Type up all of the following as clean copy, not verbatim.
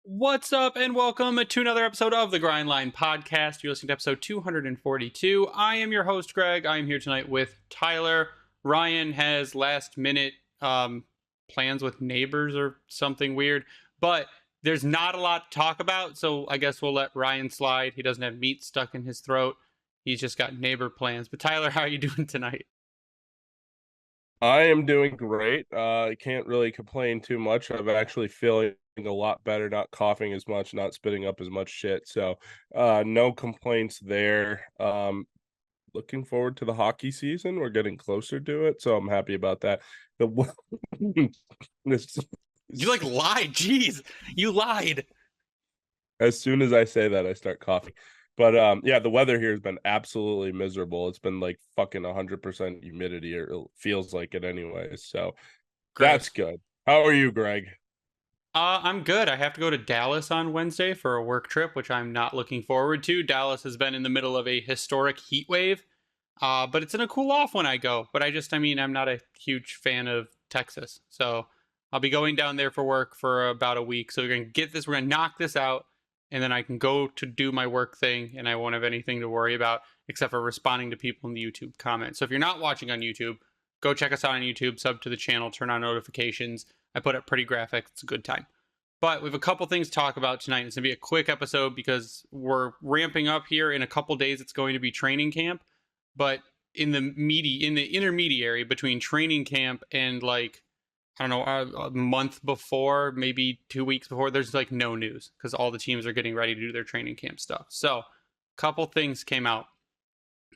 What's up, and welcome to another episode of the Grindline Podcast. You're listening to episode 242. I am your host, Greg. I am here tonight with Tyler. Ryan has last minute plans with neighbors or something weird, but there's not a lot to talk about, so I guess we'll let Ryan slide. He doesn't have meat stuck in his throat. He's just got neighbor plans. But Tyler, how are you doing tonight? I am doing great. I can't really complain too much. I'm actually feeling a lot better, not coughing as much, not spitting up as much shit. So, no complaints there. Looking forward to the hockey season. We're getting closer to it, so I'm happy about that. The this, You lied. Jeez, you lied. as soon as I say that, I start coughing. But yeah, the weather here has been absolutely miserable. It's been like fucking 100% humidity, or it feels like it anyways. So that's Gross. good. How are you, Greg? I'm good. I have to go to Dallas on Wednesday for a work trip, which I'm not looking forward to. Dallas has been in the middle of a historic heat wave, but it's in a cool off when I go. But I'm not a huge fan of Texas. So I'll be going down there for work for about a week. So we're going to knock this out, and then I can go to do my work thing, and I won't have anything to worry about except for responding to people in the YouTube comments. So if you're not watching on YouTube, go check us out on YouTube, sub to the channel, turn on notifications. I put up pretty graphic. It's a good time. But we have a couple things to talk about tonight. It's going to be a quick episode because we're ramping up here. In a couple days, it's going to be training camp. But in the intermediary between training camp and I don't know, a month before, maybe 2 weeks before, there's like no news because all the teams are getting ready to do their training camp stuff. So a couple things came out.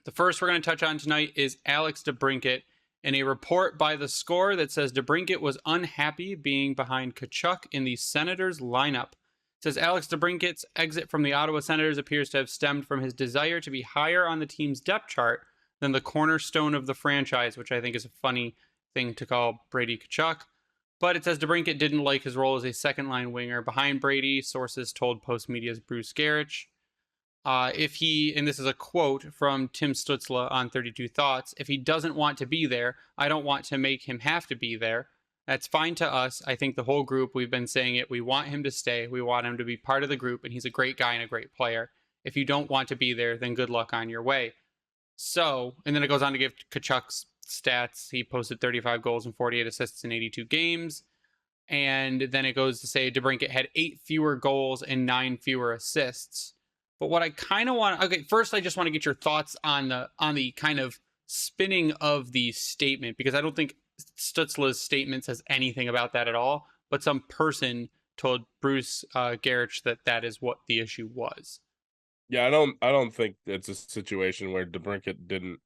The first we're going to touch on tonight is Alex DeBrincat in a report by The Score that says DeBrincat was unhappy being behind Tkachuk in the Senators lineup. It says Alex DeBrincat's exit from the Ottawa Senators appears to have stemmed from his desire to be higher on the team's depth chart than the cornerstone of the franchise, which I think is a funny thing to call Brady Tkachuk. But it says DeBrincat didn't like his role as a second-line winger behind Brady, sources told Postmedia's Bruce Gerich. And this is a quote from Tim Stützle on 32 Thoughts, if he doesn't want to be there, I don't want to make him have to be there. That's fine to us. I think the whole group, we've been saying it, we want him to stay. We want him to be part of the group, and he's a great guy and a great player. If you don't want to be there, then good luck on your way. So, and then it goes on to give Tkachuk's stats. He posted 35 goals and 48 assists in 82 games. And then it goes to say DeBrincat had 8 fewer goals and 9 fewer assists. But what I kind of want, okay, first I just want to get your thoughts on the kind of spinning of the statement, because I don't think Stützle's statement says anything about that at all. But some person told Bruce Gerich that that is what the issue was. Yeah, I don't think it's a situation where DeBrincat didn't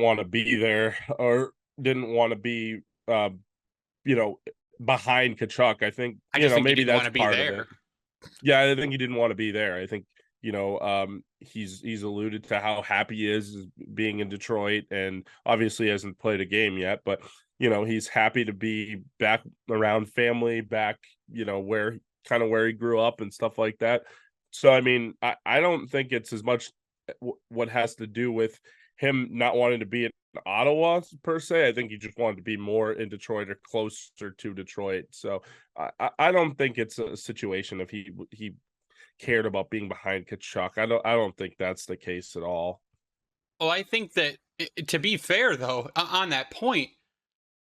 want to be there or didn't want to be you know behind Tkachuk. I think I just think maybe he didn't want that's to be part there. of it. Yeah, I think he didn't want to be there. I think he's alluded to how happy he is being in Detroit, and obviously hasn't played a game yet, but he's happy to be back around family, back where he grew up and stuff like that. So I mean, I don't think it's as much what has to do with him not wanting to be in Ottawa per se. I think he just wanted to be more in Detroit or closer to Detroit. So I don't think it's a situation if he cared about being behind Tkachuk. I don't think that's the case at all. Well, I think that, to be fair, though, on that point,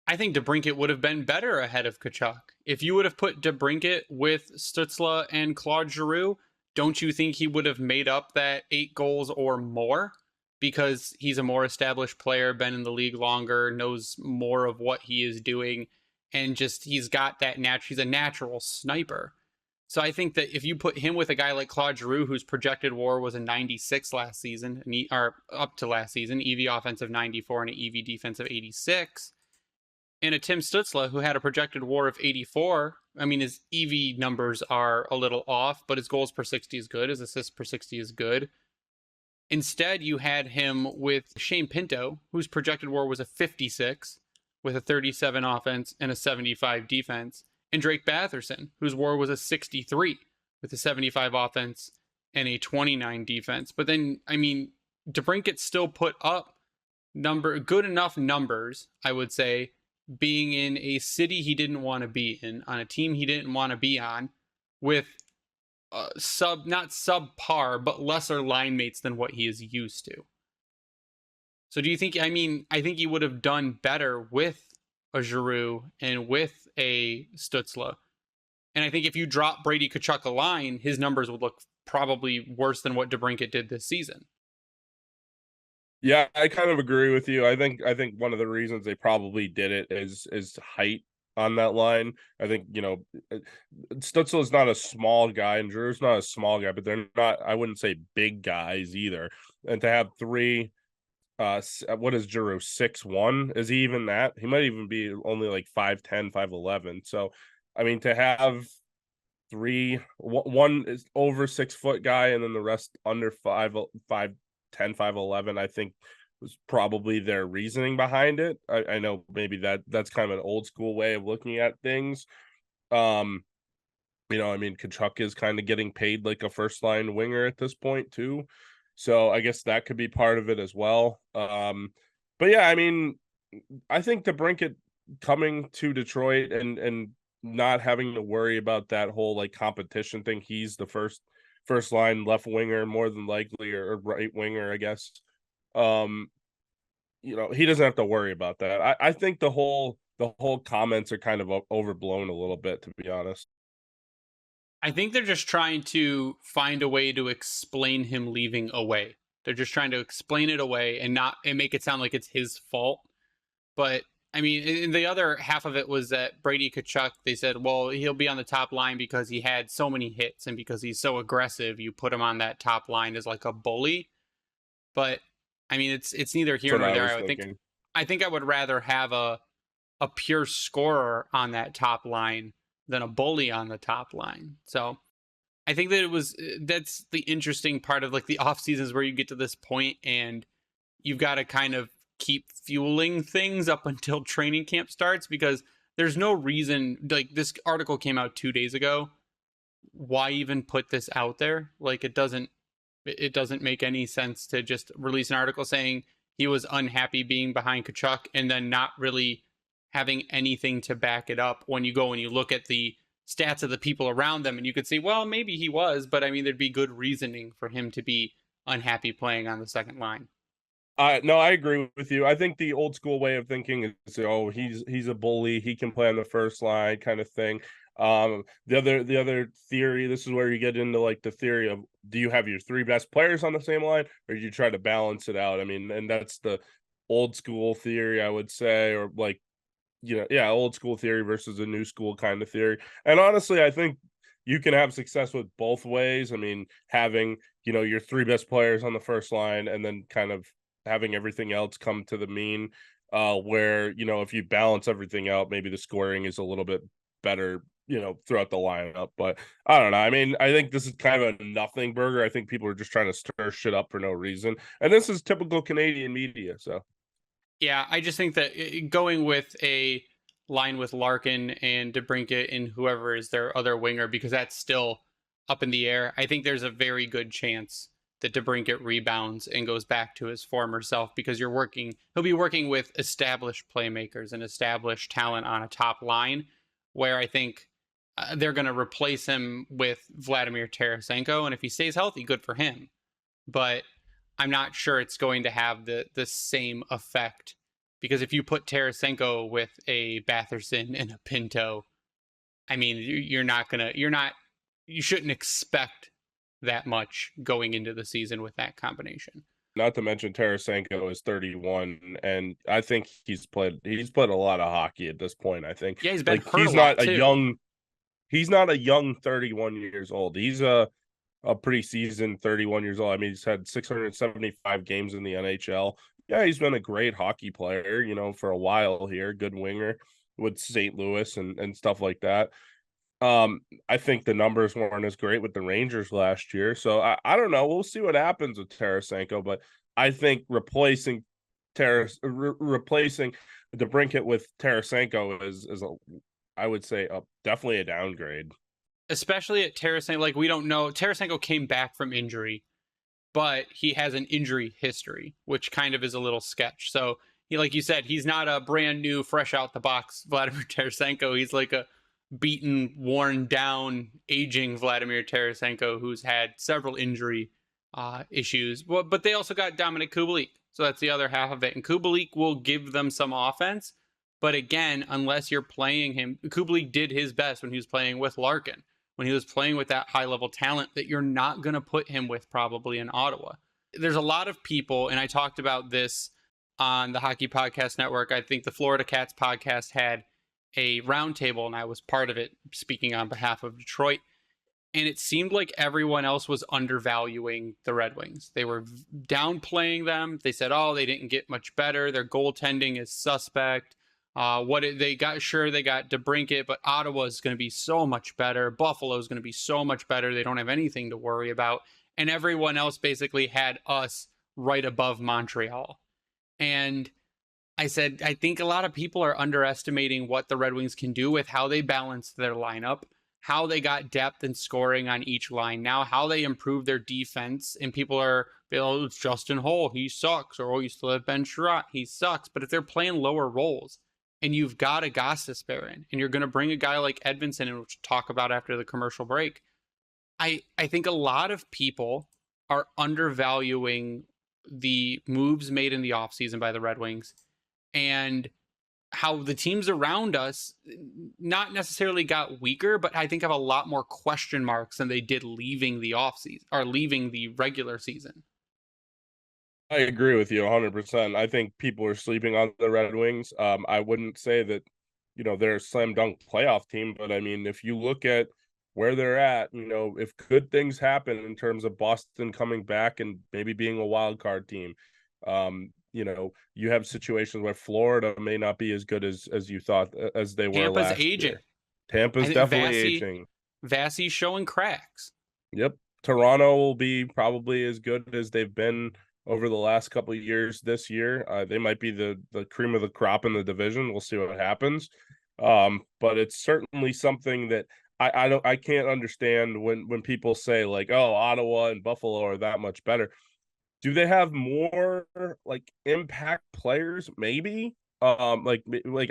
I think DeBrincat would have been better ahead of Tkachuk. If you would have put DeBrincat with Stützle and Claude Giroux, don't you think he would have made up that 8 goals or more? Because he's a more established player, been in the league longer, knows more of what he is doing, and just he's got that he's a natural sniper. So I think that if you put him with a guy like Claude Giroux, whose projected WAR was a 96 last season, or up to last season, EV offensive 94 and an EV defensive 86, and a Tim Stützle who had a projected WAR of 84. I mean, his EV numbers are a little off, but his goals per 60 is good. His assists per 60 is good. Instead, you had him with Shane Pinto, whose projected WAR was a 56 with a 37 offense and a 75 defense, and Drake Batherson, whose WAR was a 63 with a 75 offense and a 29 defense. But then, I mean, DeBrincat still put up good enough numbers, I would say, being in a city he didn't want to be in, on a team he didn't want to be on, with not subpar, but lesser line mates than what he is used to. So do you think, I mean, I think he would have done better with a Giroux and with a Stützle. And I think if you drop Brady Tkachuk a line, his numbers would look probably worse than what DeBrincat did this season. Yeah, I kind of agree with you. I think one of the reasons they probably did it is height on that line. I think, Stützle is not a small guy and Drew's not a small guy, but they're not, I wouldn't say big guys either. And to have three, what is Giroux, 6'1"? Is he even that? He might even be only like 5'10", 5'11". So, I mean, to have one is over 6 foot guy and then the rest under 5'10", 5'11", I think was probably their reasoning behind it. I know maybe that's kind of an old school way of looking at things. I mean, Tkachuk is kind of getting paid like a first line winger at this point too. So I guess that could be part of it as well. But yeah, I mean, I think DeBrincat coming to Detroit and not having to worry about that whole like competition thing. He's the first line left winger more than likely, or right winger, I guess. He doesn't have to worry about that. I think the whole comments are kind of overblown a little bit, to be honest. I think they're just trying to find a way to explain him leaving away. They're just trying to explain it away and make it sound like it's his fault. But I mean, the other half of it was that Brady Tkachuk, they said, well, he'll be on the top line because he had so many hits and because he's so aggressive, you put him on that top line as like a bully. But I mean, it's neither here nor there. I think I would rather have a pure scorer on that top line than a bully on the top line. So I think that that's the interesting part of like the off seasons where you get to this point and you've got to kind of keep fueling things up until training camp starts, because there's no reason, like this article came out 2 days ago. Why even put this out there? Like it doesn't make any sense to just release an article saying he was unhappy being behind Tkachuk and then not really having anything to back it up when you go and you look at the stats of the people around them and you could say, well, maybe he was, but I mean, there'd be good reasoning for him to be unhappy playing on the second line. No, I agree with you. I think the old school way of thinking is, oh, he's a bully, he can play on the first line kind of thing. The other theory, this is where you get into like the theory of, do you have your three best players on the same line or do you try to balance it out? I mean, and that's the old school theory, I would say, or like, old school theory versus a new school kind of theory. And honestly, I think you can have success with both ways. I mean, having, your three best players on the first line and then kind of having everything else come to the mean, where, if you balance everything out, maybe the scoring is a little bit better, throughout the lineup. But I don't know. I mean, I think this is kind of a nothing burger. I think people are just trying to stir shit up for no reason. And this is typical Canadian media. So yeah, I just think that going with a line with Larkin and DeBrincat and whoever is their other winger, because that's still up in the air, I think there's a very good chance that DeBrincat rebounds and goes back to his former self, because he'll be working with established playmakers and established talent on a top line, where I think they're going to replace him with Vladimir Tarasenko. And if he stays healthy, good for him. But I'm not sure it's going to have the same effect, because if you put Tarasenko with a Batherson and a Pinto, I mean, you shouldn't expect that much going into the season with that combination. Not to mention Tarasenko is 31, and I think he's played a lot of hockey at this point. I think, yeah, he's been hurt a lot too. He's not a young 31 years old. He's a pretty seasoned 31 years old. I mean, he's had 675 games in the NHL. Yeah, he's been a great hockey player, for a while here. Good winger with St. Louis and stuff like that. I think the numbers weren't as great with the Rangers last year. So I don't know. We'll see what happens with Tarasenko, but I think replacing DeBrincat with Tarasenko is I would say definitely a downgrade. Especially at Tarasenko, like we don't know. Tarasenko came back from injury, but he has an injury history, which kind of is a little sketch. So he, like you said, he's not a brand new, fresh out the box Vladimir Tarasenko. He's like a beaten, worn down, aging Vladimir Tarasenko, who's had several injury issues. But they also got Dominik Kubalik, so that's the other half of it. And Kubalik will give them some offense, but again, unless you're playing him, Kubalik did his best when he was playing with Larkin, when he was playing with that high-level talent that you're not going to put him with probably in Ottawa. There's a lot of people, and I talked about this on the Hockey Podcast Network. I think the Florida Cats podcast had a roundtable, and I was part of it, speaking on behalf of Detroit. And it seemed like everyone else was undervaluing the Red Wings. They were downplaying them. They said, "Oh, they didn't get much better. Their goaltending is suspect. They got DeBrincat, but Ottawa is going to be so much better. Buffalo is going to be so much better. They don't have anything to worry about." And everyone else basically had us right above Montreal. And I said, I think a lot of people are underestimating what the Red Wings can do with how they balanced their lineup, how they got depth and scoring on each line now, how they improved their defense. And people are, oh, it's Justin Holl, he sucks. Or, oh, you still have Ben Sherratt, he sucks. But if they're playing lower roles and you've got a Gostisbehere and you're going to bring a guy like Edvinsson, and which we'll talk about after the commercial break, I think a lot of people are undervaluing the moves made in the offseason by the Red Wings and how the teams around us not necessarily got weaker, but I think have a lot more question marks than they did leaving the offseason or leaving the regular season. I agree with you 100%. I think people are sleeping on the Red Wings. I wouldn't say that, they're a slam dunk playoff team, but I mean, if you look at where they're at, if good things happen in terms of Boston coming back and maybe being a wild card team, you have situations where Florida may not be as good as you thought as they were Tampa's last aging. year. Tampa's definitely aging. Vasi's showing cracks. Yep. Toronto will be probably as good as they've been over the last couple of years this year. They might be the cream of the crop in the division. We'll see what happens. But it's certainly something that I can't understand when people say like, oh, Ottawa and Buffalo are that much better. Do they have more like impact players? Maybe. Like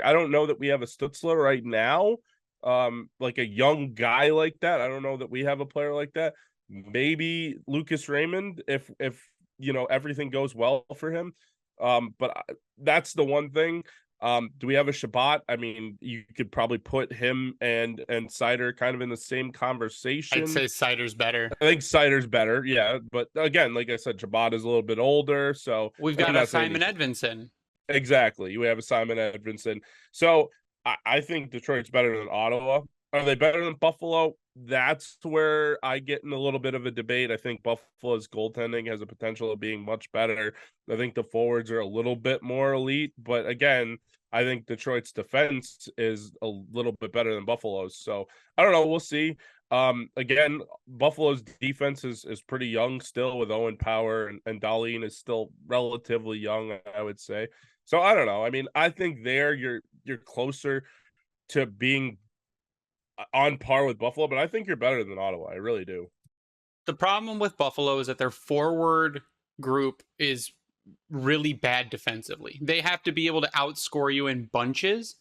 I don't know that we have a Stutzler right now. Like a young guy like that. I don't know that we have a player like that. Maybe Lucas Raymond if everything goes well for him. But that's the one thing. Do we have a Shabbat? I mean, you could probably put him and Seider kind of in the same conversation. I'd say Seider's better. I think Seider's better, yeah. But again, like I said, Shabbat is a little bit older, so we've got a Simon Edvinsson. Exactly, we have a Simon Edvinsson. So I think Detroit's better than Ottawa. Are they better than Buffalo? That's where I get in a little bit of a debate. I think Buffalo's goaltending has a potential of being much better. I think the forwards are a little bit more elite, but again, I think Detroit's defense is a little bit better than Buffalo's. So I don't know. We'll see. Again, Buffalo's defense is pretty young still with Owen Power, and Dahlin is still relatively young, I would say. So I don't know. I mean, I think you're closer to being on par with Buffalo, but I think you're better than Ottawa. I really do. The problem with Buffalo is that their forward group is really bad defensively. They have to be able to outscore you in bunches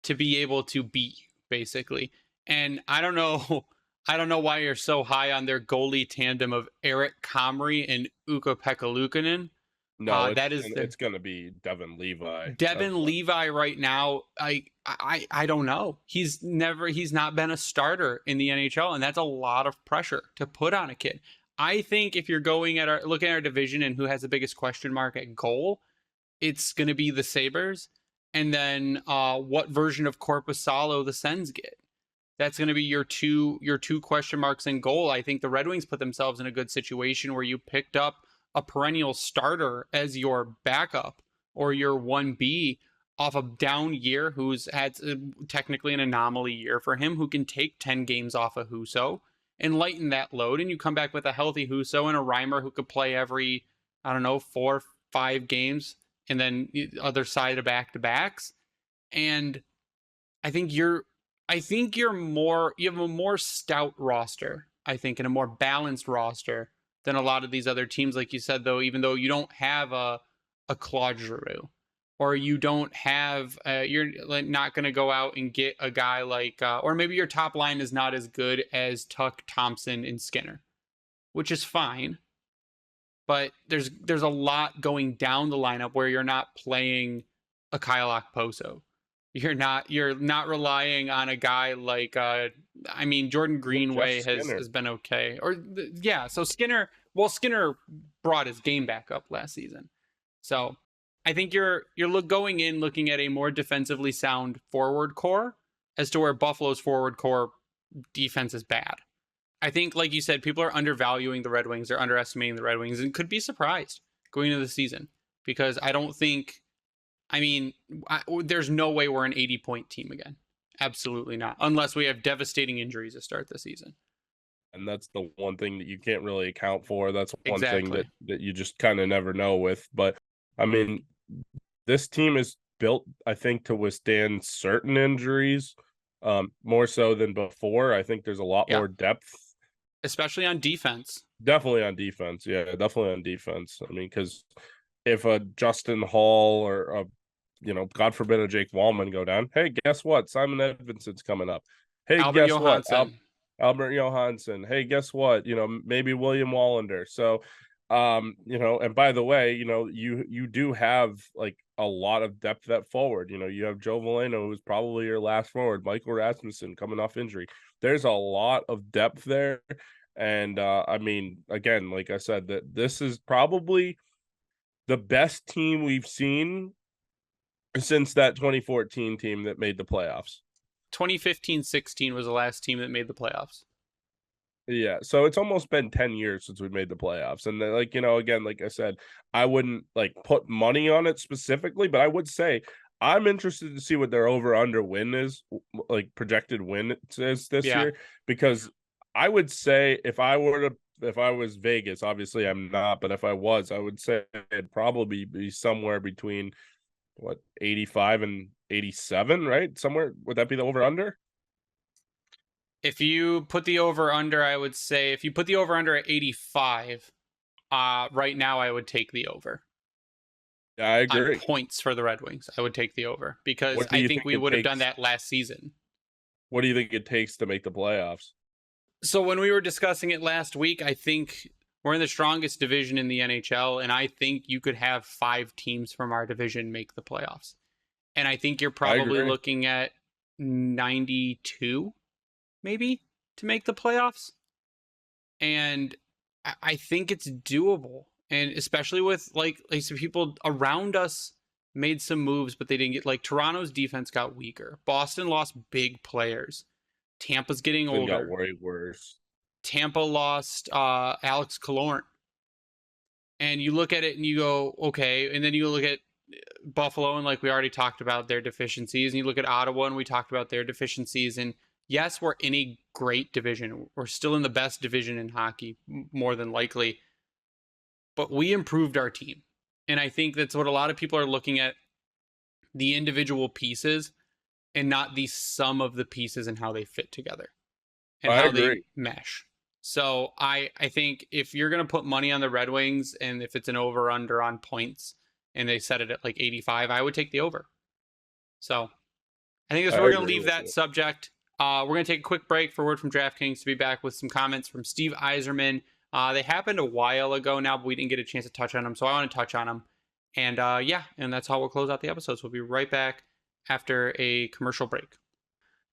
to be able to beat you, basically. And I don't know why you're so high on their goalie tandem of Eric Comrie and Ukko-Pekka Luukkonen. No, it's going to be Devin Levi. Devin Levi right now, I don't know. He's not been a starter in the NHL, and that's a lot of pressure to put on a kid. I think if you're looking at our division and who has the biggest question mark at goal, it's going to be the Sabres, and then what version of Korpisalo the Sens get. That's going to be your two question marks in goal. I think the Red Wings put themselves in a good situation where you picked up a perennial starter as your backup or your 1B off a down year who's had technically an anomaly year for him, who can take 10 games off of Husso and lighten that load. And you come back with a healthy Husso and a Reimer who could play every, 4-5 games and then other side of back-to-backs. And I think you have a more stout roster, I think, and a more balanced roster than a lot of these other teams, like you said, though, even though you don't have a Claude Giroux. or you don't have, you're not going to go out and get a guy like, or maybe your top line is not as good as Tuck, Thompson, and Skinner, which is fine. But there's a lot going down the lineup where you're not playing a Kyle Okposo. You're not relying on a guy like Jordan Greenway has been okay. Or yeah, so Skinner brought his game back up last season. So I think you're going in looking at a more defensively sound forward core as to where Buffalo's forward core defense is bad. I think, like you said, people are undervaluing the Red Wings. They're underestimating the Red Wings and could be surprised going into the season because I don't think, there's no way we're an 80-point team again. Absolutely not. Unless we have devastating injuries to start the season. And that's the one thing that you can't really account for. That's one thing that you just kind of never know with. But, this team is built, I think, to withstand certain injuries more so than before. I think there's a lot more depth. Especially on defense. Definitely on defense. Yeah, definitely on defense. Because if a Justin Holl or God forbid a Jake Wallman go down, hey, guess what? Simon Edvinsson's coming up. Hey, Albert guess Johansson. what? Albert Johansson. Hey, guess what? Maybe William Wallinder. So, and by the way, you do have like a lot of depth at forward. You have Joe Veleno, who's probably your last forward, Michael Rasmussen coming off injury. There's a lot of depth there. And again, like I said, that this is probably the best team we've seen since that 2014 team that made the playoffs. 2015-16 was the last team that made the playoffs. Yeah, so it's almost been 10 years since we made the playoffs. And again, like I said, I wouldn't put money on it specifically, but I would say I'm interested to see what their over-under win is, projected win is this year, because I would say if I was Vegas, obviously I'm not, but if I was, I would say it'd probably be somewhere between 85 and 87, right? Somewhere, would that be the over-under? If you put the over-under, I would say if you put the over-under at 85, right now I would take the over. Yeah, I agree. On points for the Red Wings, I would take the over because I think we would have done that last season. What do you think it takes to make the playoffs? So when we were discussing it last week, I think we're in the strongest division in the NHL, and I think you could have 5 teams from our division make the playoffs. And I think you're probably looking at 92, maybe, to make the playoffs. And I think it's doable. And especially with, some people around us made some moves, but they didn't get, Toronto's defense got weaker. Boston lost big players. Tampa's getting older. Got way worse. Tampa lost Alex Killorn. And you look at it and you go, okay. And then you look at Buffalo and we already talked about their deficiencies. And you look at Ottawa and we talked about their deficiencies. And yes, we're in a great division. We're still in the best division in hockey, more than likely. But we improved our team. And I think that's what a lot of people are looking at, the individual pieces and not the sum of the pieces and how they fit together and how they mesh. So I think if you're going to put money on the Red Wings and if it's an over-under on points and they set it at 85, I would take the over. So I think we're going to leave that subject. We're going to take a quick break for word from DraftKings to be back with some comments from Steve Yzerman. They happened a while ago now, but we didn't get a chance to touch on them, so I want to touch on them. And and that's how we'll close out the episode. So we'll be right back after a commercial break.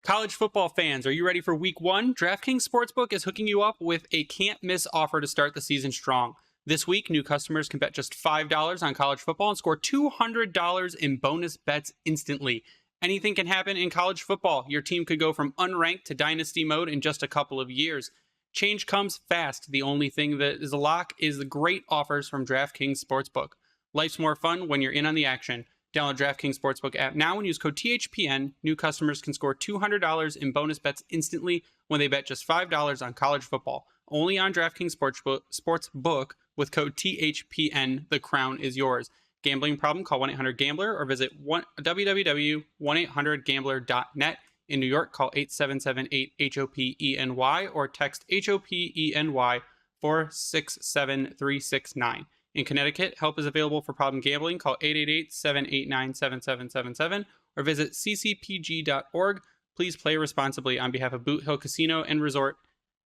College football fans, are you ready for week 1? DraftKings Sportsbook is hooking you up with a can't-miss offer to start the season strong. This week, new customers can bet just $5 on college football and score $200 in bonus bets instantly. Anything can happen in college football. Your team could go from unranked to dynasty mode in just a couple of years. Change comes fast. The only thing that is a lock is the great offers from DraftKings Sportsbook. Life's more fun when you're in on the action. Download DraftKings Sportsbook app now and use code THPN. New customers can score $200 in bonus bets instantly when they bet just $5 on college football. Only on DraftKings Sportsbook with code THPN. The crown is yours. Gambling problem? Call 1-800-GAMBLER or visit www.1800gambler.net. In New York, call 877-8-HOPENY or text HOPENY 467-369. In Connecticut, help is available for problem gambling. Call 888-789-7777 or visit ccpg.org. Please play responsibly on behalf of Boot Hill Casino and Resort.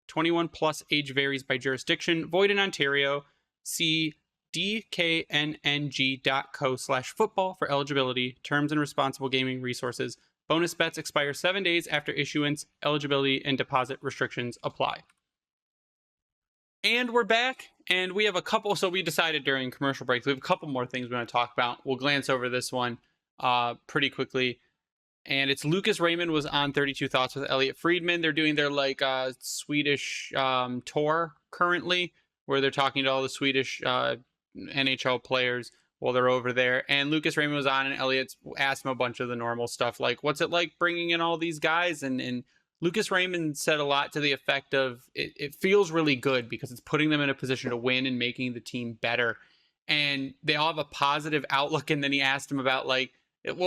21 plus, age varies by jurisdiction. Void in Ontario. See dknng.co/football for eligibility, terms, and responsible gaming resources. Bonus bets expire 7 days after issuance. Eligibility and deposit restrictions apply. And we're back, and we have a couple. So we decided during commercial breaks, we have a couple more things we want to talk about. We'll glance over this one pretty quickly. And it's Lucas Raymond was on 32 Thoughts with Elliot Friedman. They're doing their Swedish tour currently, where they're talking to all the Swedish NHL players while they're over there. And Lucas Raymond was on, and Elliot asked him a bunch of the normal stuff, like what's it like bringing in all these guys? And Lucas Raymond said a lot to the effect of it feels really good because it's putting them in a position to win and making the team better. And they all have a positive outlook. And then he asked him about what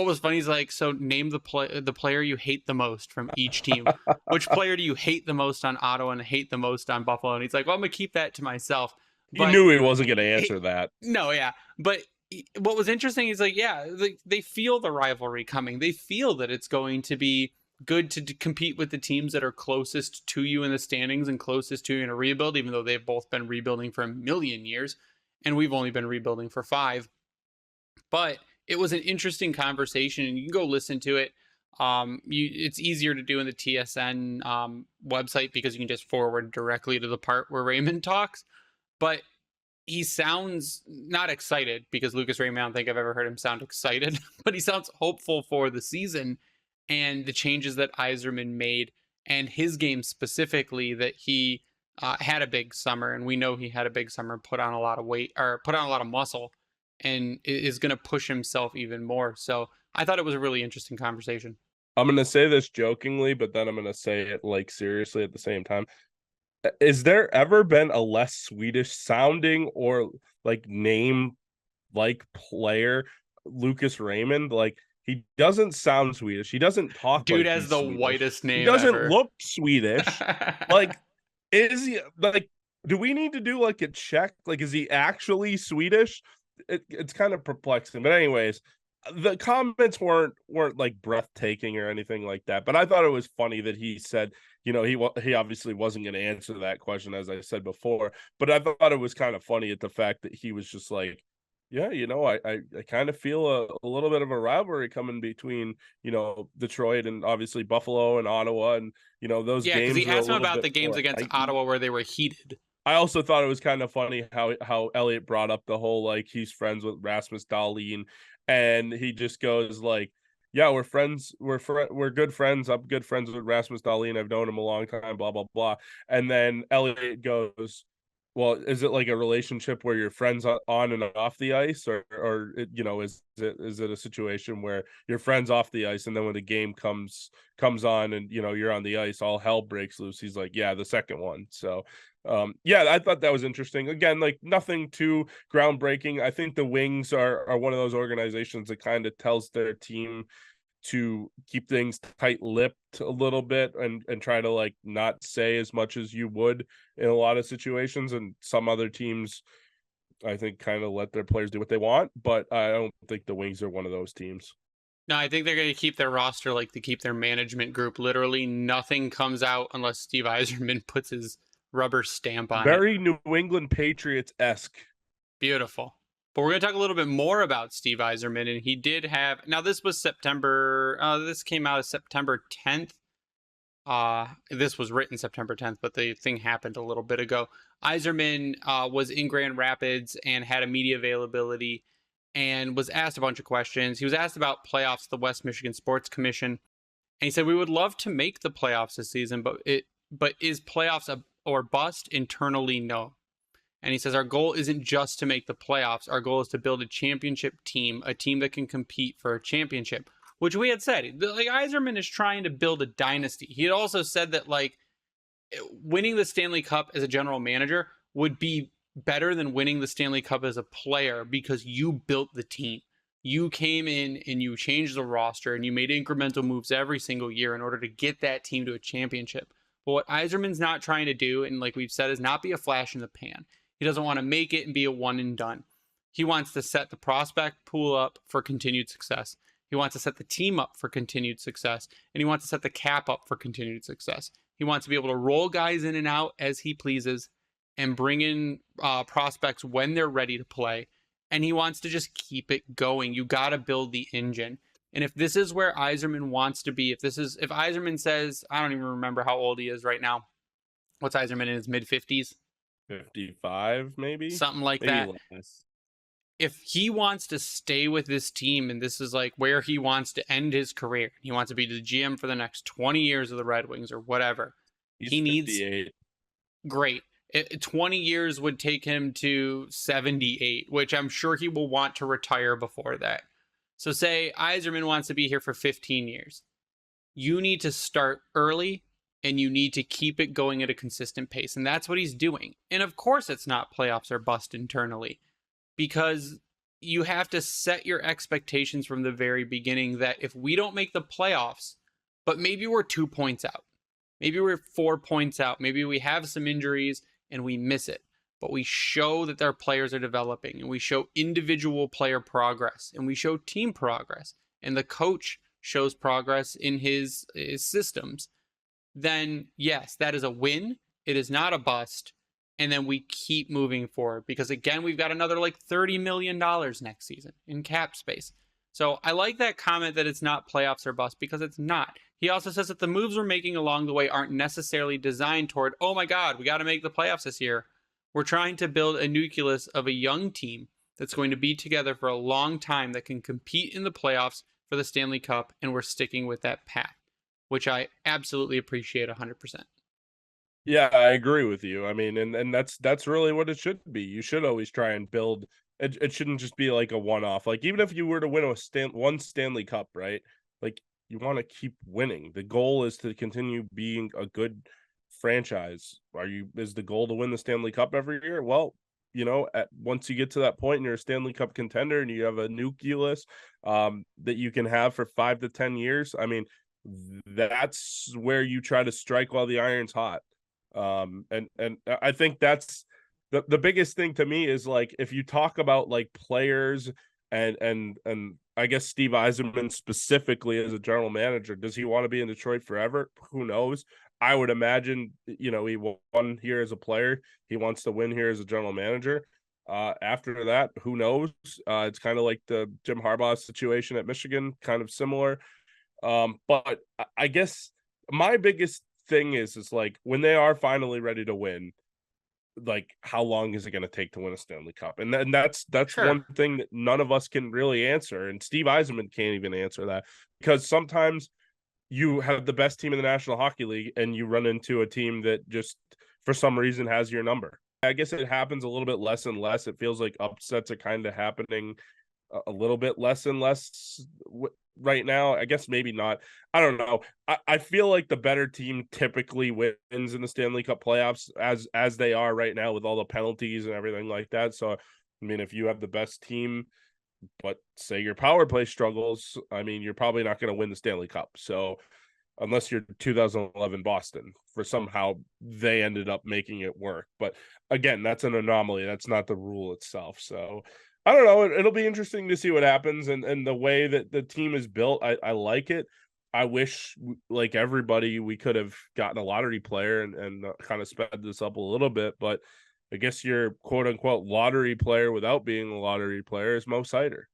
was funny is so name the player you hate the most from each team. Which player do you hate the most on Ottawa and hate the most on Buffalo? And he's like, well, I'm going to keep that to myself. But you knew he wasn't going to answer that. No, yeah. But what was interesting is they feel the rivalry coming. They feel that it's going to be good to compete with the teams that are closest to you in the standings and closest to you in a rebuild, even though they've both been rebuilding for 1,000,000 years. And we've only been rebuilding for 5. But it was an interesting conversation, and you can go listen to it. It's easier to do in the TSN website because you can just forward directly to the part where Raymond talks. But he sounds not excited, because Lucas Raymond, I don't think I've ever heard him sound excited, but he sounds hopeful for the season and the changes that Yzerman made, and his game specifically, that he had a big summer, and we know he had a big summer, put on a lot of weight, or put on a lot of muscle, and is going to push himself even more. So I thought it was a really interesting conversation. I'm going to say this jokingly, but then I'm going to say it seriously at the same time. Is there ever been a less Swedish sounding or name player? Lucas Raymond, he doesn't sound Swedish. He doesn't talk. Dude has the Swedish. Whitest name. He doesn't ever. Look Swedish. Is he do we need to do a check? Is he actually Swedish? It's kind of perplexing. But anyways, the comments weren't breathtaking or anything like that. But I thought it was funny that he said, he obviously wasn't going to answer that question, as I said before. But I thought it was kind of funny at the fact that he was just yeah, I kind of feel a little bit of a rivalry coming between, Detroit and obviously Buffalo and Ottawa, and those games. Yeah, because he asked him about the games against Ottawa where they were heated. I also thought it was kind of funny how Elliot brought up the whole he's friends with Rasmus Dahlin, and he just goes yeah, we're friends, we're good friends. I'm good friends with Rasmus Dahlin. I've known him a long time. Blah blah blah. And then Elliot goes, well, is it a relationship where you're friends on and off the ice, or is it a situation where you're friends off the ice, and then when the game comes on and you're on the ice, all hell breaks loose? He's like, yeah, the second one. So yeah, I thought that was interesting. Again, nothing too groundbreaking. I think the Wings are one of those organizations that kind of tells their team to keep things tight-lipped a little bit and try to not say as much as you would in a lot of situations. And some other teams, I think, kind of let their players do what they want, but I don't think the Wings are one of those teams. No, I think they're going to keep their roster they keep their management group. Literally nothing comes out unless Steve Yzerman puts his rubber stamp on it. Very New England Patriots-esque. Beautiful. But we're going to talk a little bit more about Steve Yzerman, and he did have... Now, this was September... this came out as September 10th. This was written September 10th, but the thing happened a little bit ago. Yzerman was in Grand Rapids and had a media availability and was asked a bunch of questions. He was asked about playoffs, the West Michigan Sports Commission, and he said, we would love to make the playoffs this season, but is playoffs or bust? Internally, no. And he says, our goal isn't just to make the playoffs. Our goal is to build a championship team, a team that can compete for a championship, which we had said. Yzerman is trying to build a dynasty. He had also said that, winning the Stanley Cup as a general manager would be better than winning the Stanley Cup as a player, because you built the team. You came in and you changed the roster and you made incremental moves every single year in order to get that team to a championship. But what Yzerman's not trying to do, and like we've said, is not be a flash in the pan. He doesn't want to make it and be a one and done. He wants to set the prospect pool up for continued success. He wants to set the team up for continued success. And he wants to set the cap up for continued success. He wants to be able to roll guys in and out as he pleases and bring in prospects when they're ready to play. And he wants to just keep it going. You got to build the engine. And if this is where Yzerman wants to be, if Yzerman says, I don't even remember how old he is right now. What's Yzerman, in his mid-50s? 55, maybe? Something like maybe that. Less. If he wants to stay with this team and this is like where he wants to end his career, he wants to be the GM for the next 20 years of the Red Wings or whatever. He needs 58. Great. 20 years would take him to 78, which I'm sure he will want to retire before that. So say Yzerman wants to be here for 15 years. You need to start early and you need to keep it going at a consistent pace. And that's what he's doing. And of course it's not playoffs or bust internally, because you have to set your expectations from the very beginning that if we don't make the playoffs, but maybe we're 2 points out, maybe we're 4 points out, maybe we have some injuries and we miss it, but we show that our players are developing and we show individual player progress and we show team progress and the coach shows progress in his systems, then yes, that is a win. It is not a bust. And then we keep moving forward because, again, we've got another like $30 million next season in cap space. So I like that comment that it's not playoffs or bust, because it's not. He also says that the moves we're making along the way aren't necessarily designed toward, oh my God, we got to make the playoffs this year. We're trying to build a nucleus of a young team that's going to be together for a long time that can compete in the playoffs for the Stanley Cup, and we're sticking with that path, which I absolutely appreciate 100%. Yeah, I agree with you. I mean, and that's really what it should be. You should always try and build. It shouldn't just be like a one-off. Like, even if you were to win one Stanley Cup, right? Like, you want to keep winning. The goal is to continue being a good franchise. Is the goal to win the Stanley Cup every year? Well, once you get to that point and you're a Stanley Cup contender and you have a nucleus that you can have for 5 to 10 years, I mean, that's where you try to strike while the iron's hot. And I think that's the biggest thing to me is, like, if you talk about like players and I guess Steve Yzerman specifically as a general manager, does he want to be in Detroit forever? Who knows? I would imagine, he won here as a player. He wants to win here as a general manager. After that, who knows? It's kind of like the Jim Harbaugh situation at Michigan, kind of similar. But I guess my biggest thing is like, when they are finally ready to win, like, how long is it going to take to win a Stanley Cup? And then that's Sure. one thing that none of us can really answer, and Steve Yzerman can't even answer that, because sometimes you have the best team in the National Hockey League and you run into a team that just for some reason has your number. I guess it happens a little bit less and less. It feels like upsets are kind of happening a little bit less and less right now. I guess maybe not. I don't know. I feel like the better team typically wins in the Stanley Cup playoffs as they are right now, with all the penalties and everything like that. So, I mean, if you have the best team, but say your power play struggles, I mean, you're probably not going to win the Stanley Cup. So, unless you're 2011 Boston, for somehow they ended up making it work. But again, that's an anomaly. That's not the rule itself. So, I don't know. It'll be interesting to see what happens, and the way that the team is built. I like it. I wish, like everybody, we could have gotten a lottery player and kind of sped this up a little bit. But I guess your quote unquote lottery player without being a lottery player is Mo Seider.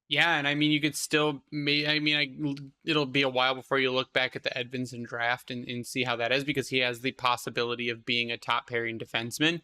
Yeah, and I mean, you could still, it'll be a while before you look back at the Edvinsson draft and see how that is, because he has the possibility of being a top pairing defenseman.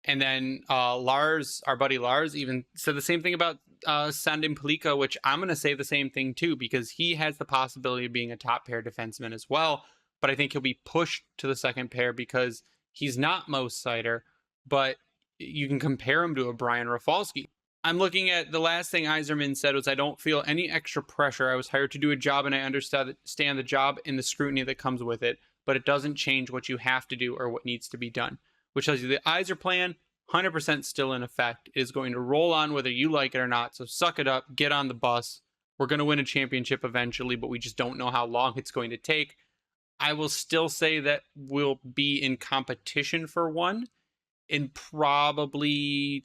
And then Lars, our buddy Lars, even said the same thing about Sandin Pellikka, which I'm going to say the same thing too, because he has the possibility of being a top pair defenseman as well. But I think he'll be pushed to the second pair because he's not Mo Seider, but you can compare him to a Brian Rafalski. I'm looking at the last thing Yzerman said was, I don't feel any extra pressure. I was hired to do a job and I understand the job and the scrutiny that comes with it, but it doesn't change what you have to do or what needs to be done. Which tells you the Yzer plan, 100% still in effect. It is going to roll on whether you like it or not. So suck it up, get on the bus. We're going to win a championship eventually, but we just don't know how long it's going to take. I will still say that we'll be in competition for one in probably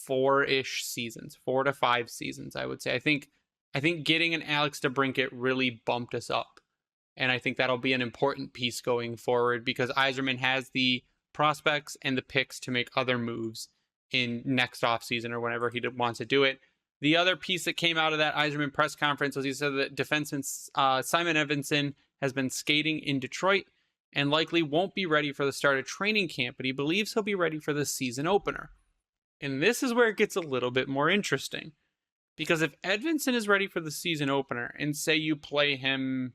4-ish seasons, 4 to 5 seasons, I would say. I think getting an Alex DeBrincat really bumped us up. And I think that'll be an important piece going forward because Yzerman has the prospects and the picks to make other moves in next offseason or whenever he wants to do it. The other piece that came out of that Yzerman press conference was he said that defenseman Simon Edvinsson has been skating in Detroit and likely won't be ready for the start of training camp, but he believes he'll be ready for the season opener. And this is where it gets a little bit more interesting. Because if Edvinsson is ready for the season opener, and say you play him,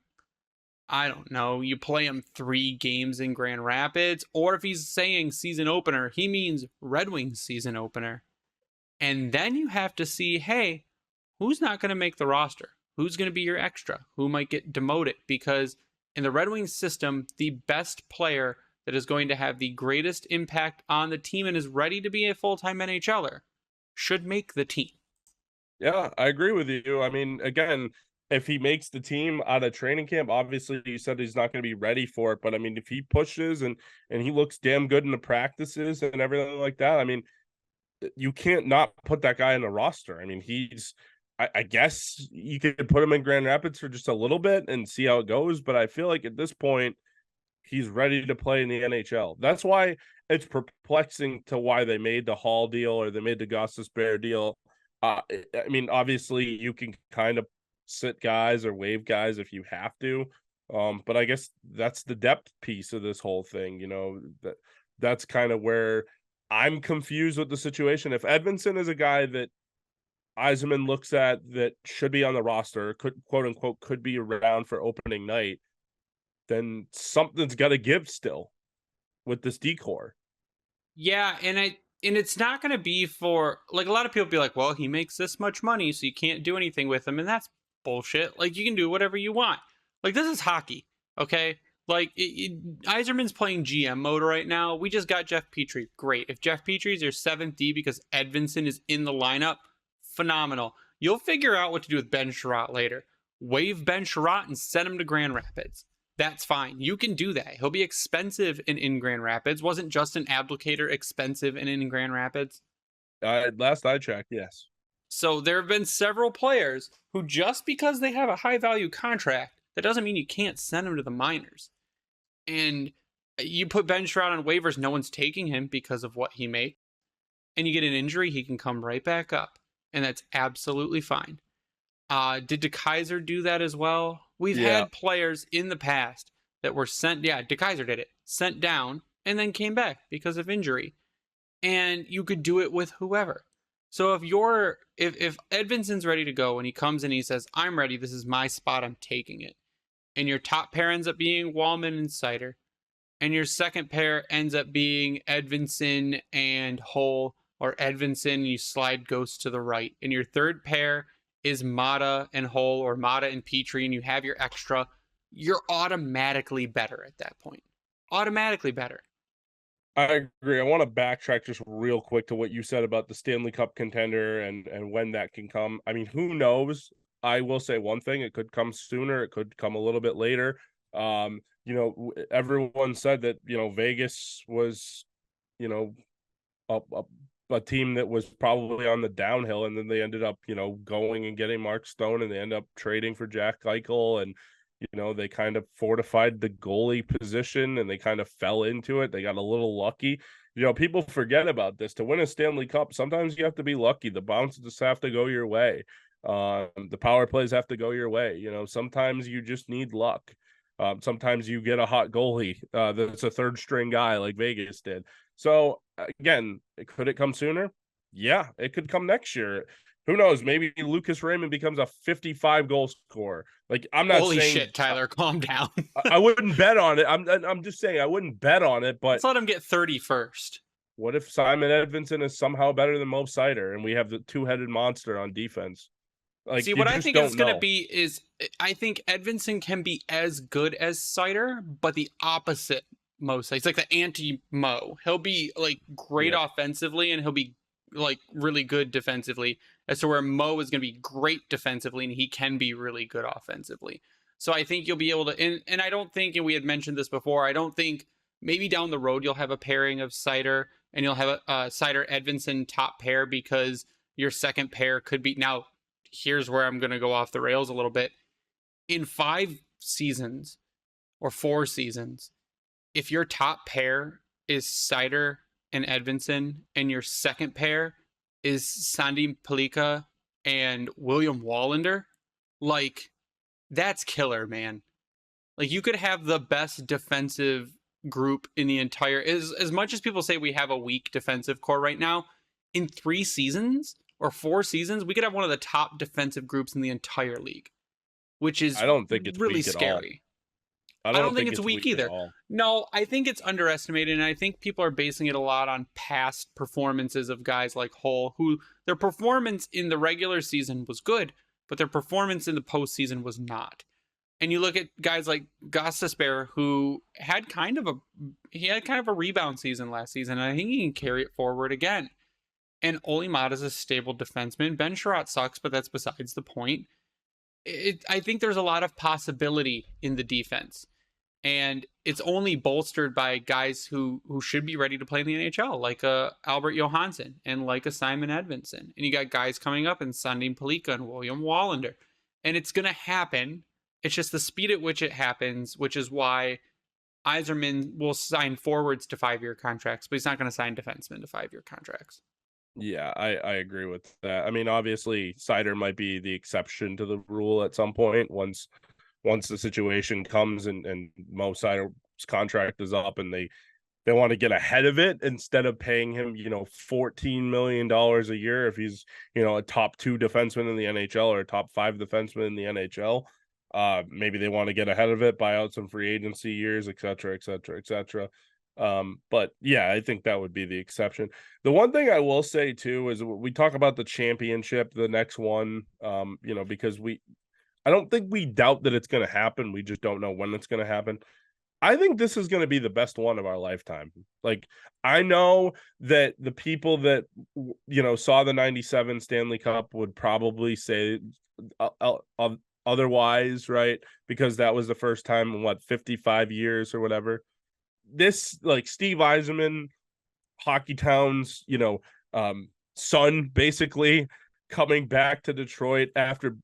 I don't know, you play him 3 games in Grand Rapids, or if he's saying season opener, he means Red Wings season opener. And then you have to see, hey, who's not going to make the roster? Who's going to be your extra? Who might get demoted? Because in the Red Wings system, the best player that is going to have the greatest impact on the team and is ready to be a full-time NHLer should make the team. Yeah, I agree with you. I mean, again, if he makes the team out of training camp, obviously you said he's not going to be ready for it. But I mean, if he pushes and he looks damn good in the practices and everything like that, I mean, you can't not put that guy in the roster. I mean, I guess you could put him in Grand Rapids for just a little bit and see how it goes. But I feel like at this point, he's ready to play in the NHL. That's why it's perplexing to why they made the Holl deal or they made the Gostisbehere deal. I mean, obviously you can kind of sit guys or waive guys if you have to. But I guess that's the depth piece of this whole thing. You know, that's kind of where I'm confused with the situation. If Edvinsson is a guy that Yzerman looks at that should be on the roster, could quote unquote could be around for opening night, then something's got to give still with this decor. Yeah, and it's not going to be for, like, a lot of people be like, well, he makes this much money, so you can't do anything with him, and that's bullshit. Like, you can do whatever you want. Like, this is hockey, okay? Like, Yzerman's playing GM mode right now. We just got Jeff Petrie. Great. If Jeff Petrie's your 7th D because Edvinsson is in the lineup, phenomenal. You'll figure out what to do with Ben Sherratt later. Waive Ben Sherratt and send him to Grand Rapids. That's fine. You can do that. He'll be expensive in Grand Rapids. Wasn't Justin Abdelkader expensive in Grand Rapids? Last I checked, yes. So there have been several players who, just because they have a high value contract, that doesn't mean you can't send them to the minors. And you put Ben Sherratt on waivers, no one's taking him because of what he makes. And you get an injury, he can come right back up. And that's absolutely fine. Did DeKeyser do that as well? We've had players in the past that were sent. Yeah, DeKeyser did it. Sent down and then came back because of injury. And you could do it with whoever. So if Edvinsson's ready to go and he comes in and he says, I'm ready, this is my spot, I'm taking it. And your top pair ends up being Walman and Seider. And your second pair ends up being Edvinsson and Holl, or Edvinsson and you slide Ghost to the right. And your third pair is Mata and Holl, or Mata and Petrie, and you have your extra, you're automatically better at that point. Automatically better. I agree. I want to backtrack just real quick to what you said about the Stanley Cup contender and when that can come. I mean, who knows? I will say one thing, it could come sooner, it could come a little bit later. You know, everyone said that, you know, Vegas was, you know, a team that was probably on the downhill, and then they ended up, you know, going and getting Mark Stone, and they end up trading for Jack Eichel, and you know, they kind of fortified the goalie position and they kind of fell into it. They got a little lucky. You know, people forget about this. To win a Stanley Cup, sometimes you have to be lucky. The bounces have to go your way. The power plays have to go your way. You know, sometimes you just need luck. Sometimes you get a hot goalie that's a third string guy like Vegas did. So again, could it come sooner? Yeah, it could come next year. Who knows? Maybe Lucas Raymond becomes a 55 goal scorer. Like, I'm not Holy saying shit, Tyler, calm down. I wouldn't bet on it. I'm just saying I wouldn't bet on it. But let's let him get 30 first. What if Simon Edvinsson is somehow better than Mo Seider and we have the two-headed monster on defense? Like, see, what I think it's going to be is, I think Edvinsson can be as good as Seider, but the opposite Mo Seider. It's like the anti-Mo. He'll be like great offensively and he'll be like really good defensively, as to where Mo is going to be great defensively and he can be really good offensively. So I think you'll be able to, and I don't think, and we had mentioned this before, I don't think maybe down the road you'll have a pairing of Seider and you'll have a Seider Edvinsson top pair because your second pair could be. Now, here's where I'm going to go off the rails a little bit. In 5 seasons or 4 seasons, if your top pair is Seider and Edvinsson and your second pair is Sandy Pelika and William Wallinder, like, that's killer, man. Like, you could have the best defensive group in the entire, as much as people say we have a weak defensive core right now, in 3 seasons or 4 seasons, we could have one of the top defensive groups in the entire league, which is I don't think it's really weak at all. scary. I don't think it's weak either. At all. No, I think it's underestimated, and I think people are basing it a lot on past performances of guys like Holl, who their performance in the regular season was good, but their performance in the postseason was not. And you look at guys like Gostisbehere, who had kind of a rebound season last season, and I think he can carry it forward again. And Olli Mata's a stable defenseman. Ben Sherratt sucks, but that's besides the point. I think there's a lot of possibility in the defense, and it's only bolstered by guys who should be ready to play in the NHL, like Albert Johansson and like a Simon Edvinsson. And you got guys coming up in Sandy Pelika and William Wallinder. And it's going to happen. It's just the speed at which it happens, which is why Yzerman will sign forwards to 5-year contracts, but he's not going to sign defensemen to 5-year contracts. Yeah, I agree with that. I mean, obviously, Seider might be the exception to the rule at some point once the situation comes and Mo Seider's contract is up and they want to get ahead of it instead of paying him, $14 million a year if he's, a top 2 defenseman in the NHL or a top 5 defenseman in the NHL. Maybe they want to get ahead of it, buy out some free agency years, et cetera, et cetera, et cetera. But yeah, I think that would be the exception. The one thing I will say too is we talk about the championship, the next one, because I don't think we doubt that it's going to happen. We just don't know when it's going to happen. I think this is going to be the best one of our lifetime. Like, I know that the people that, saw the 97 Stanley Cup would probably say otherwise, right? Because that was the first time in 55 years or whatever. This, like, Steve Yzerman, Hockey Town's, son, basically coming back to Detroit after,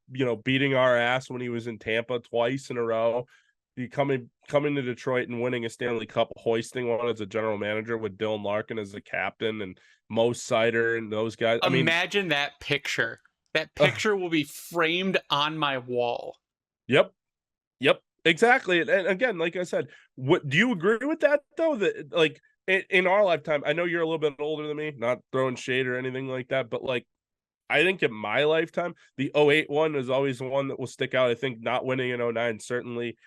beating our ass when he was in Tampa twice in a row. He coming to Detroit and winning a Stanley Cup, hoisting one as a general manager with Dylan Larkin as the captain and Mo Seider and those guys. Imagine that picture. That picture will be framed on my wall. Yep. Exactly. And again, like I said, what do you agree with that though? That, like, in our lifetime, I know you're a little bit older than me, not throwing shade or anything like that, but like, I think in my lifetime, the 08 one is always the one that will stick out. I think not winning in 09 certainly,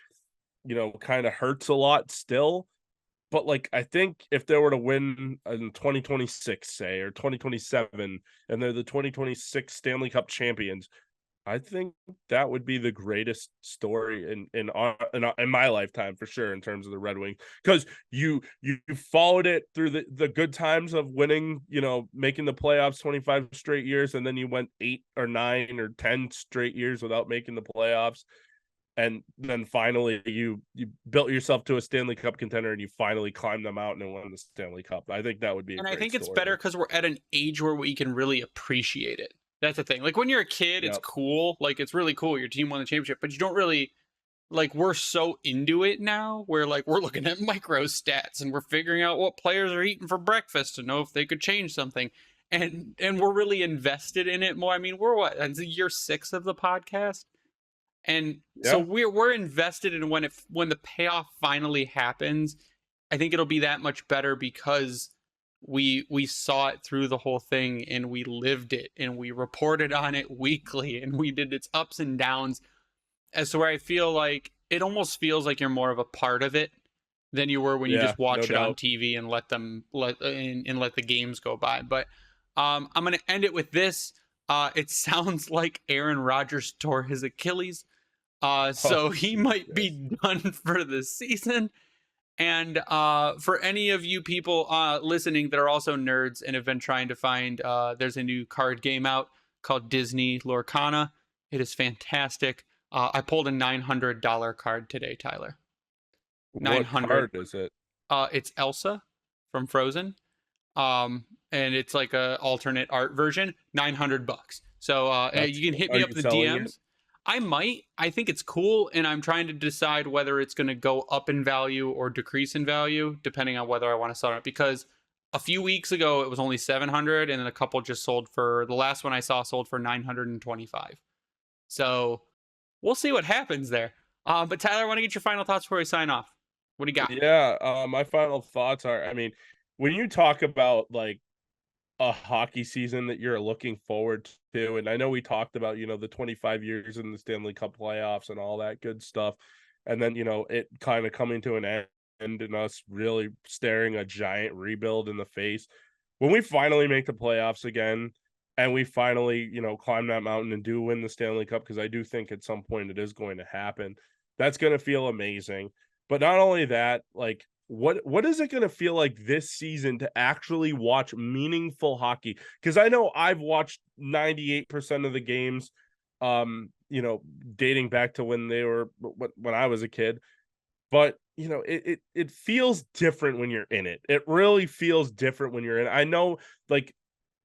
kind of hurts a lot still. But like, I think if they were to win in 2026, say, or 2027, and they're the 2026 Stanley Cup champions, I think that would be the greatest story in my lifetime for sure in terms of the Red Wings, because you followed it through the good times of winning, making the playoffs 25 straight years, and then you went 8 or 9 or 10 straight years without making the playoffs, and then finally you built yourself to a Stanley Cup contender and you finally climbed them out and won the Stanley Cup. I think that would be and I think it's better because we're at an age where we can really appreciate it. That's the thing. Like, when you're a kid, it's cool. Like, it's really cool. Your team won the championship, but you don't really, like, we're so into it now where, like, we're looking at micro stats and we're figuring out what players are eating for breakfast to know if they could change something. And we're really invested in it more. I mean, we're it's year 6 of the podcast. And so we're invested in when the payoff finally happens. I think it'll be that much better because we saw it through the whole thing and we lived it and we reported on it weekly and we did its ups and downs, as to where I feel like it almost feels like you're more of a part of it than you were when you just watch it on TV and let the games go by. But I'm going to end it with this. It sounds like Aaron Rodgers tore his Achilles. So he might be done for the season. And for any of you people listening that are also nerds and have been trying to find, there's a new card game out called Disney Lorcana. It is fantastic. I pulled a $900 card today, Tyler. 900. What card is it? It's Elsa from Frozen. And it's like a alternate art version, $900. So That's you can cool. hit Are me you up the selling it? DMs. I might. I think it's cool, and I'm trying to decide whether it's going to go up in value or decrease in value, depending on whether I want to sell it. Because a few weeks ago it was only 700, and then a couple just sold for, the last one I saw sold for 925. So we'll see what happens there. But Tyler, I want to get your final thoughts before we sign off. What do you got? Yeah, my final thoughts are, I mean, when you talk about like a hockey season that you're looking forward to, and I know we talked about, the 25 years in the Stanley Cup playoffs and all that good stuff, and then, it kind of coming to an end and us really staring a giant rebuild in the face. When we finally make the playoffs again and we finally, climb that mountain and do win the Stanley Cup, because I do think at some point it is going to happen, that's going to feel amazing. But not only that, like, what is it going to feel like this season to actually watch meaningful hockey? Because I know I've watched 98% of the games, dating back to when I was a kid. But it feels different when you're in it. It really feels different when you're in it. I know, like,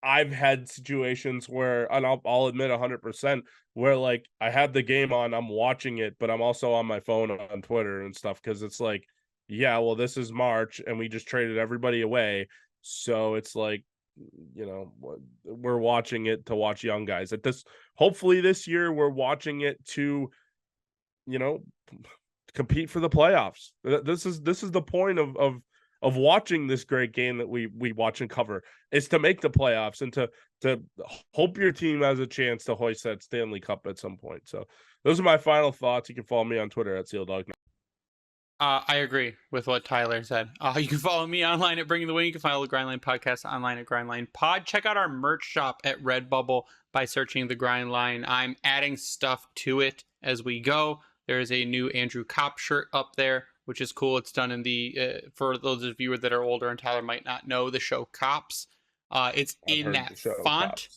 I've had situations where, and I'll admit 100%, where like I have the game on, I'm watching it, but I'm also on my phone on Twitter and stuff, because it's like, yeah, well, this is March and we just traded everybody away, so it's like, we're watching it to watch young guys. Hopefully this year we're watching it to, you know, compete for the playoffs. This is the point of watching this great game that we watch and cover, is to make the playoffs and to hope your team has a chance to hoist that Stanley Cup at some point. So those are my final thoughts. You can follow me on Twitter at SealDog. I agree with what Tyler said. You can follow me online at Bringing the Win. You can follow the Grindline Podcast online at Grindline Pod. Check out our merch shop at Redbubble by searching the Grindline. I'm adding stuff to it as we go. There is a new Andrew Kopp shirt up there, which is cool. It's done in the, for those of you that are older and Tyler might not know the show Cops. It's in that font,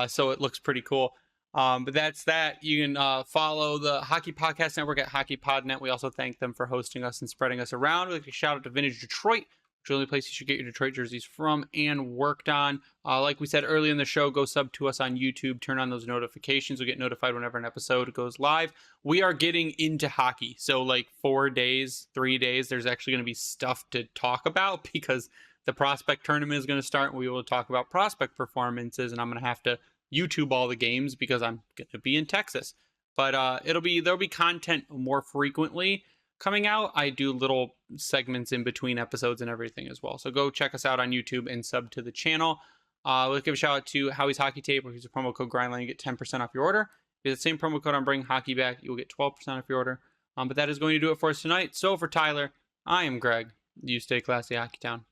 so it looks pretty cool. But that's that. You can follow the Hockey Podcast Network at HockeyPodNet. We also thank them for hosting us and spreading us around. We'd like to shout out to Vintage Detroit, which is the only place you should get your Detroit jerseys from and worked on. Like we said earlier in the show, go sub to us on YouTube. Turn on those notifications. You'll get notified whenever an episode goes live. We are getting into hockey. So like 3 days, there's actually going to be stuff to talk about, because the prospect tournament is going to start, and we will talk about prospect performances, and I'm going to have to YouTube all the games because I'm going to be in Texas. But there'll be content more frequently coming out. I do little segments in between episodes and everything as well. So go check us out on YouTube and sub to the channel. Let's give a shout out to Howie's Hockey Tape, where use the promo code Grindline, you get 10% off your order. If you use the same promo code on Bring Hockey Back, you'll get 12% off your order. But that is going to do it for us tonight. So for Tyler, I am Greg. You stay classy, Hockey Town.